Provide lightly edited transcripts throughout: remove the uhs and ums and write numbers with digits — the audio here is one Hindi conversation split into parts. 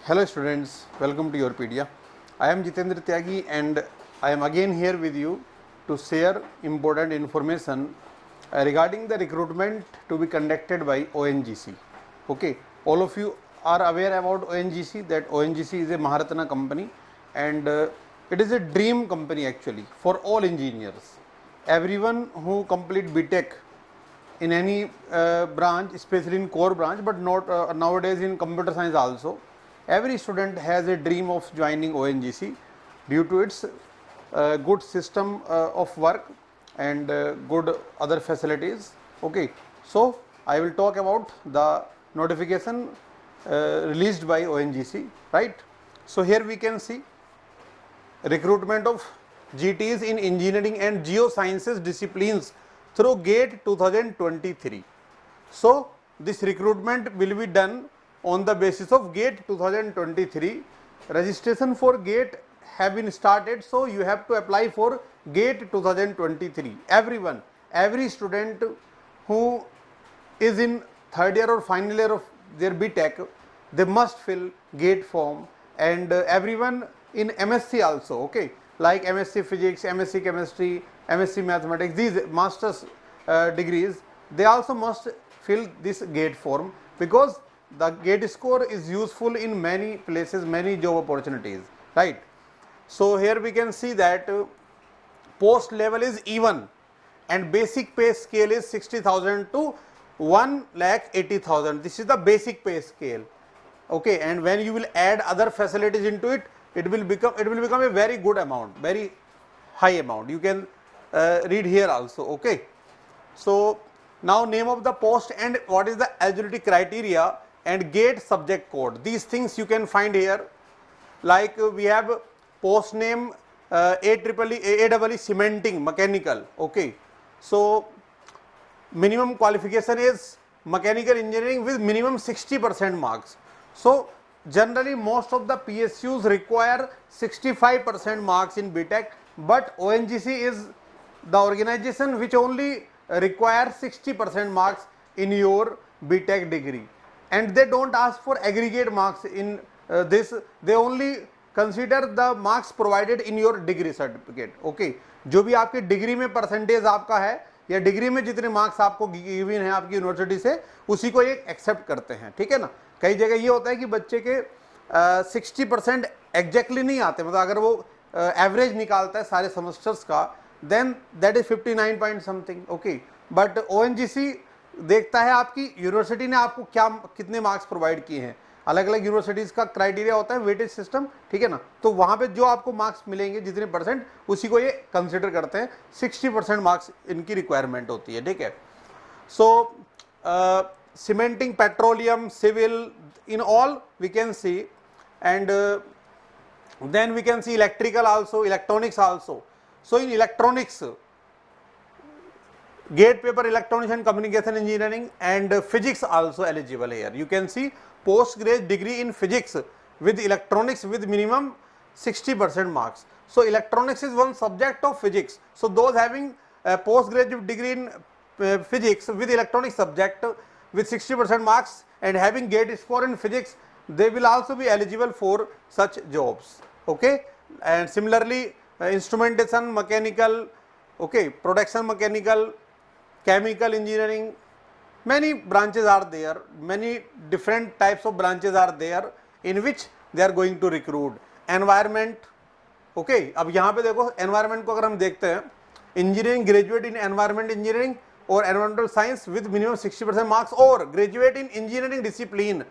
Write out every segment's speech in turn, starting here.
Hello students, welcome to Yourpedia. I am Jitendra Tyagi and I am again here with you to share important information regarding the recruitment to be conducted by ONGC. Okay, all of you are aware about ONGC, that ONGC is a Maharatna company and it is a dream company actually for all engineers. Everyone who complete BTech in any branch, especially in core branch, but not nowadays in computer science also. Every student has a dream of joining ONGC due to its good system of work and good other facilities. Okay, so I will talk about the notification released by ONGC, right? So here we can see recruitment of GTs in engineering and geosciences disciplines through GATE 2023. So this recruitment will be done on the basis of GATE 2023. Registration for GATE have been started, so you have to apply for GATE 2023. Everyone, every student who is in third year or final year of their BTech, they must fill GATE form, and everyone in MSc also, okay, like MSc Physics, MSc Chemistry, MSc Mathematics, these masters degrees, they also must fill this GATE form, because the GATE score is useful in many places, many job opportunities, right? So here we can see that post level is even and basic pay scale is 60,000 to 1,80,000. This is the basic pay scale. Okay, and when you will add other facilities into it, it will become a very good amount, very high amount. You can read here also. Okay, so now name of the post and what is the eligibility criteria and GATE subject code. These things you can find here. Like we have post name AEE cementing mechanical. Okay, so minimum qualification is mechanical engineering with minimum 60% marks. So generally most of the PSUs require 65% marks in BTech, but ONGC is the organization which only requires 60% marks in your BTech degree, and they don't ask for aggregate marks in this. They only consider the marks provided in your degree certificate. Okay, जो भी आपकी डिग्री में परसेंटेज आपका है या डिग्री में जितने मार्क्स आपको गिवन है आपकी यूनिवर्सिटी से, उसी को ये एक्सेप्ट करते हैं. ठीक है ना. कई जगह ये होता है कि बच्चे के 60% एग्जैक्टली नहीं आते, मतलब अगर वो एवरेज निकालता है सारे सेमेस्टर्स का, then that is 59 point something. Okay, but ONGC देखता है आपकी यूनिवर्सिटी ने आपको क्या कितने मार्क्स प्रोवाइड किए हैं. अलग अलग यूनिवर्सिटीज का क्राइटेरिया होता है, वेटेज सिस्टम. ठीक है ना. तो वहां पे जो आपको मार्क्स मिलेंगे जितने परसेंट, उसी को ये कंसिडर करते हैं. 60% मार्क्स इनकी रिक्वायरमेंट होती है. ठीक है. सो cementing, petroleum, civil, in all we can see, and then we can see electrical also, electronics also. So in electronics, GATE paper electronics and communication engineering, and physics also eligible here. You can see postgraduate degree in physics with electronics with minimum 60% marks. So electronics is one subject of physics. So those having a postgraduate degree in physics with electronics subject with 60% marks and having GATE score in physics, they will also be eligible for such jobs. Okay, and similarly instrumentation, mechanical, okay, production mechanical, chemical engineering, many branches are there, many different types of branches are there in which they are going to recruit. Environment, okay, अब यहाँ पे देखो environment को अगर हम देखते हैं, engineering graduate in environment engineering or environmental science with minimum 60% marks, or graduate in engineering discipline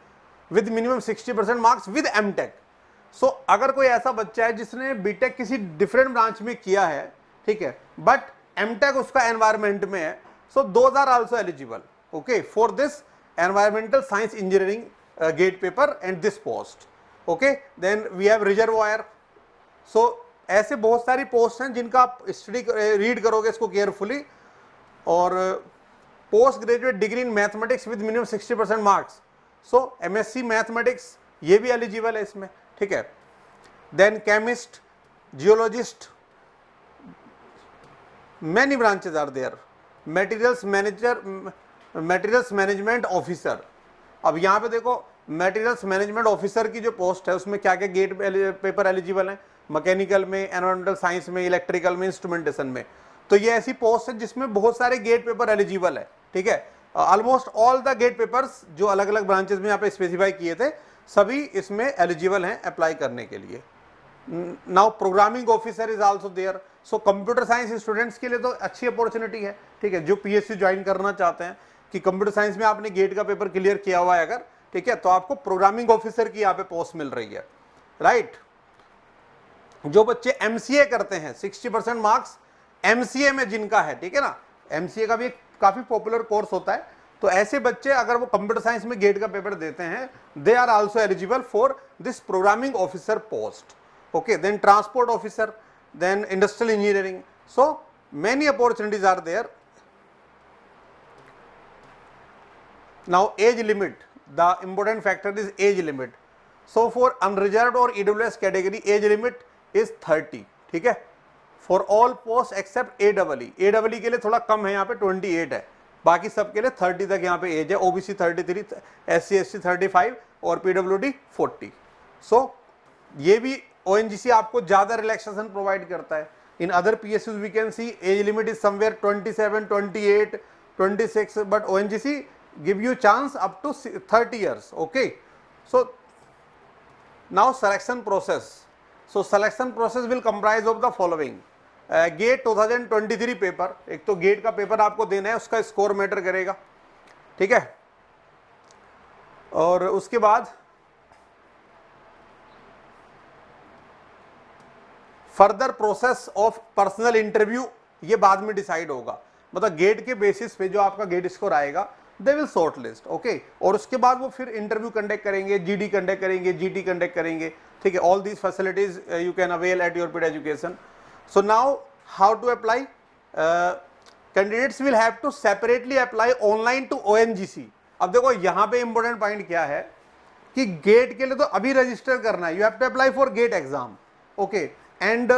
with minimum 60% marks with MTech. So अगर कोई ऐसा बच्चा है जिसने BTech किसी different branch में किया है, ठीक है, but MTech उसका environment में है, so those are also eligible, okay, for this environmental science engineering GATE paper and this post. Okay, then we have reservoir. So ऐसे बहुत सारी पोस्ट हैं जिनका आप स्टडी रीड करोगे इसको केयरफुली. और post graduate degree in mathematics with minimum 60% marks. So MSc mathematics ये भी एलिजिबल है इसमें. ठीक है. Then chemist, geologist, many branches are there. Materials manager, materials management officer. अब यहाँ पे देखो मटेरियल्स मैनेजमेंट ऑफिसर की जो पोस्ट है उसमें क्या क्या गेट पेपर एलिजिबल है, मैकेनिकल में, एनवायरमेंटल साइंस में, इलेक्ट्रिकल में, इंस्ट्रूमेंटेशन में। तो ये ऐसी पोस्ट है जिसमें बहुत सारे गेट पेपर एलिजिबल है, ठीक है। Almost all the GATE papers जो अलग अलग ब्रांचेस में यहाँ पे स्पेसिफाई किए थे सभी इसमें एलिजिबल हैं अप्लाई करने के लिए। Now programming officer is also there. So computer science students के लिए तो अच्छी अपॉर्चुनिटी है, ठीक है, जो पीएसयू ज्वाइन करना चाहते हैं कि कंप्यूटर साइंस में आपने गेट का पेपर क्लियर किया हुआ है अगर, ठीक है, तो आपको प्रोग्रामिंग ऑफिसर की यहाँ पे पोस्ट मिल रही है, राइट। जो बच्चे एमसीए करते हैं 60% मार्क्स एमसीए में जिनका है, ठीक है ना, एमसीए का भी एक काफी पॉपुलर कोर्स होता है, तो ऐसे बच्चे अगर वो कंप्यूटर साइंस में गेट का पेपर देते हैं they are also eligible for this programming officer post, okay. Then transport officer, then industrial engineering, so many opportunities are there. Now age limit, the important factor is age limit. So for unreserved और EWS category age limit is 30, ठीक है, for all post except AW. AW के लिए थोड़ा कम है, यहाँ पे 28 है, बाकी सबके लिए 30 तक यहाँ पे एज है। ओबीसी 33, एससी एसटी 35 और पीडब्ल्यूडी 40। सो ये भी ओएनजीसी आपको ज्यादा रिलैक्सेशन प्रोवाइड करता है। In other PSUs we can see age limit is somewhere 27, 28, 26, but ONGC give you chance up to 30 years, okay. So now selection process. So selection process will comprise of the following. GATE 2023 paper, एक तो गेट का पेपर आपको देना है, उसका स्कोर मैटर करेगा, ठीक है। और उसके बाद further process of personal interview ये बाद में डिसाइड होगा, मतलब गेट के बेसिस पे जो आपका गेट स्कोर आएगा they will short list, okay. और उसके बाद वो फिर इंटरव्यू कंडक्ट करेंगे, जीडी कंडक्ट करेंगे, जीटी कंडक्ट करेंगे, ठीक है। All these facilities you can avail at योरपीड education. So now how to apply? Candidates will have to separately apply online to ONGC. अब देखो यहाँ पे इंपॉर्टेंट पॉइंट क्या है कि गेट के लिए तो अभी रजिस्टर करना है, you have to apply for GATE exam, okay, and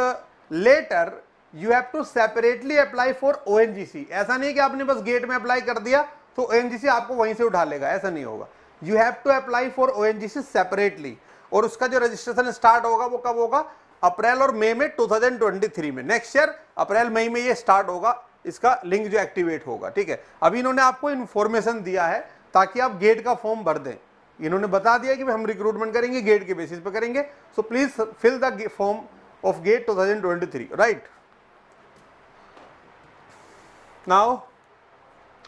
later you have to separately apply for ONGC। ऐसा नहीं कि आपने बस गेट में अप्लाई कर दिया तो ONGC आपको वहीं से उठा लेगा, ऐसा नहीं होगा। You have to apply for ONGC separately, और उसका जो रजिस्ट्रेशन स्टार्ट होगा वो कब होगा? अप्रैल और मई में 2023 में, नेक्स्ट ईयर अप्रैल मई में ये स्टार्ट होगा, इसका लिंक जो एक्टिवेट होगा, ठीक है। अभी इन्होंने आपको इन्फॉर्मेशन दिया है ताकि आप गेट का फॉर्म भर दें। इन्होंने बता दिया कि हम रिक्रूटमेंट करेंगे गेट के बेसिस पे करेंगे, so please fill the form of GATE 2023, right. Now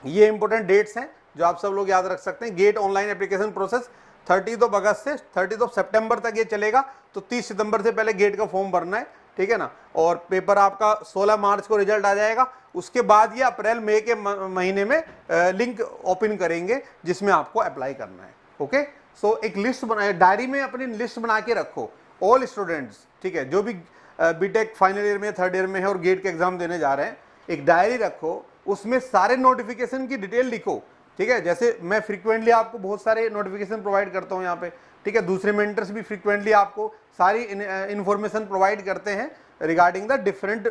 ये इंपॉर्टेंट डेट्स हैं जो आप सब लोग याद रख सकते हैं। गेट ऑनलाइन एप्लीकेशन प्रोसेस 30 अगस्त से 30 सितंबर तक ये चलेगा, तो 30 सितंबर से पहले गेट का फॉर्म भरना है, ठीक है ना। और पेपर आपका 16 मार्च को रिजल्ट आ जाएगा, उसके बाद ये अप्रैल मई के महीने में लिंक ओपन करेंगे जिसमें आपको अप्लाई करना है, ओके। सो एक लिस्ट बनाए, डायरी में अपनी लिस्ट बना के रखो, ऑल स्टूडेंट्स, ठीक है, जो भी बीटेक फाइनल ईयर में, थर्ड ईयर में है और गेट के एग्जाम देने जा रहे हैं, एक डायरी रखो, उसमें सारे नोटिफिकेशन की डिटेल लिखो, ठीक है। जैसे मैं फ्रीक्वेंटली आपको बहुत सारे नोटिफिकेशन प्रोवाइड करता हूं यहाँ पे, ठीक है, दूसरे मेंटर्स भी फ्रीक्वेंटली आपको सारी इंफॉर्मेशन प्रोवाइड करते हैं रिगार्डिंग द डिफरेंट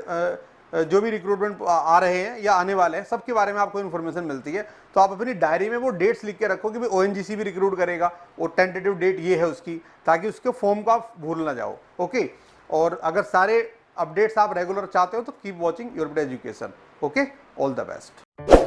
जो भी रिक्रूटमेंट आ रहे हैं या आने वाले हैं, सबके बारे में आपको इन्फॉर्मेशन मिलती है। तो आप अपनी डायरी में वो डेट्स लिख के रखो कि भाई ONGC भी रिक्रूट करेगा और टेंटेटिव डेट ये है उसकी, ताकि उसके फॉर्म को आप भूल ना जाओ, ओके। और अगर सारे अपडेट्स आप रेगुलर चाहते हो तो कीप वॉचिंग योरपीड education, okay. All the best.